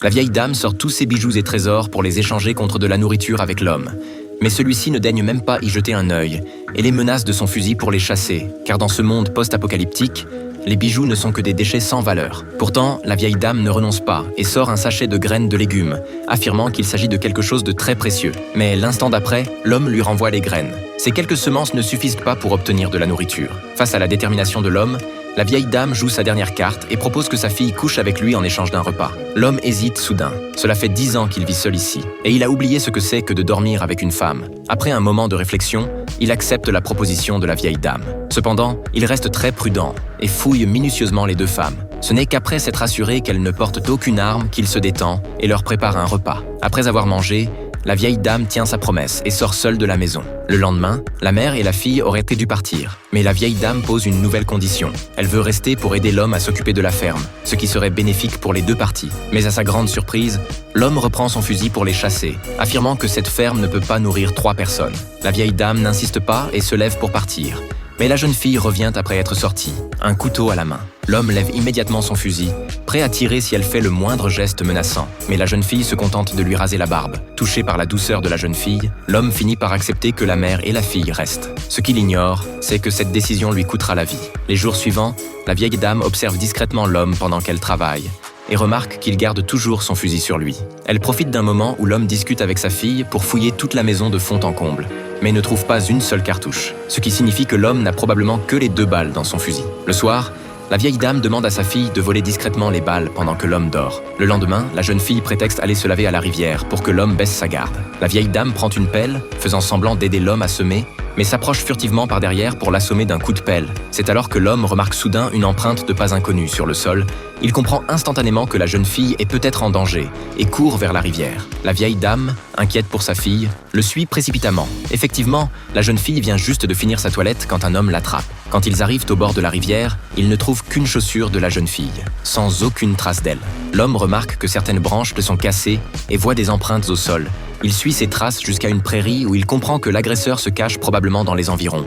La vieille dame sort tous ses bijoux et trésors pour les échanger contre de la nourriture avec l'homme. Mais celui-ci ne daigne même pas y jeter un œil et les menace de son fusil pour les chasser, car dans ce monde post-apocalyptique, les bijoux ne sont que des déchets sans valeur. Pourtant, la vieille dame ne renonce pas et sort un sachet de graines de légumes, affirmant qu'il s'agit de quelque chose de très précieux. Mais l'instant d'après, l'homme lui renvoie les graines. Ces quelques semences ne suffisent pas pour obtenir de la nourriture. Face à la détermination de l'homme, la vieille dame joue sa dernière carte et propose que sa fille couche avec lui en échange d'un repas. L'homme hésite soudain. Cela fait 10 ans qu'il vit seul ici, et il a oublié ce que c'est que de dormir avec une femme. Après un moment de réflexion, il accepte la proposition de la vieille dame. Cependant, il reste très prudent et fouille minutieusement les deux femmes. Ce n'est qu'après s'être assuré qu'elles ne portent aucune arme qu'il se détend et leur prépare un repas. Après avoir mangé, la vieille dame tient sa promesse et sort seule de la maison. Le lendemain, la mère et la fille auraient dû partir. Mais la vieille dame pose une nouvelle condition. Elle veut rester pour aider l'homme à s'occuper de la ferme, ce qui serait bénéfique pour les deux parties. Mais à sa grande surprise, l'homme reprend son fusil pour les chasser, affirmant que cette ferme ne peut pas nourrir 3 personnes. La vieille dame n'insiste pas et se lève pour partir. Mais la jeune fille revient après être sortie, un couteau à la main. L'homme lève immédiatement son fusil, prêt à tirer si elle fait le moindre geste menaçant. Mais la jeune fille se contente de lui raser la barbe. Touché par la douceur de la jeune fille, l'homme finit par accepter que la mère et la fille restent. Ce qu'il ignore, c'est que cette décision lui coûtera la vie. Les jours suivants, la vieille dame observe discrètement l'homme pendant qu'elle travaille et remarque qu'il garde toujours son fusil sur lui. Elle profite d'un moment où l'homme discute avec sa fille pour fouiller toute la maison de fond en comble, mais ne trouve pas une seule cartouche, ce qui signifie que l'homme n'a probablement que les 2 balles dans son fusil. Le soir, la vieille dame demande à sa fille de voler discrètement les balles pendant que l'homme dort. Le lendemain, la jeune fille prétexte aller se laver à la rivière pour que l'homme baisse sa garde. La vieille dame prend une pelle, faisant semblant d'aider l'homme à semer, mais s'approche furtivement par derrière pour l'assommer d'un coup de pelle. C'est alors que l'homme remarque soudain une empreinte de pas inconnu sur le sol. Il comprend instantanément que la jeune fille est peut-être en danger et court vers la rivière. La vieille dame, inquiète pour sa fille, le suit précipitamment. Effectivement, la jeune fille vient juste de finir sa toilette quand un homme l'attrape. Quand ils arrivent au bord de la rivière, ils ne trouvent qu'une chaussure de la jeune fille, sans aucune trace d'elle. L'homme remarque que certaines branches le sont cassées et voit des empreintes au sol. Il suit ces traces jusqu'à une prairie où il comprend que l'agresseur se cache probablement dans les environs.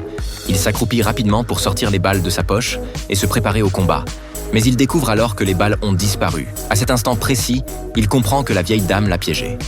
Il s'accroupit rapidement pour sortir les balles de sa poche et se préparer au combat. Mais il découvre alors que les balles ont disparu. À cet instant précis, il comprend que la vieille dame l'a piégé.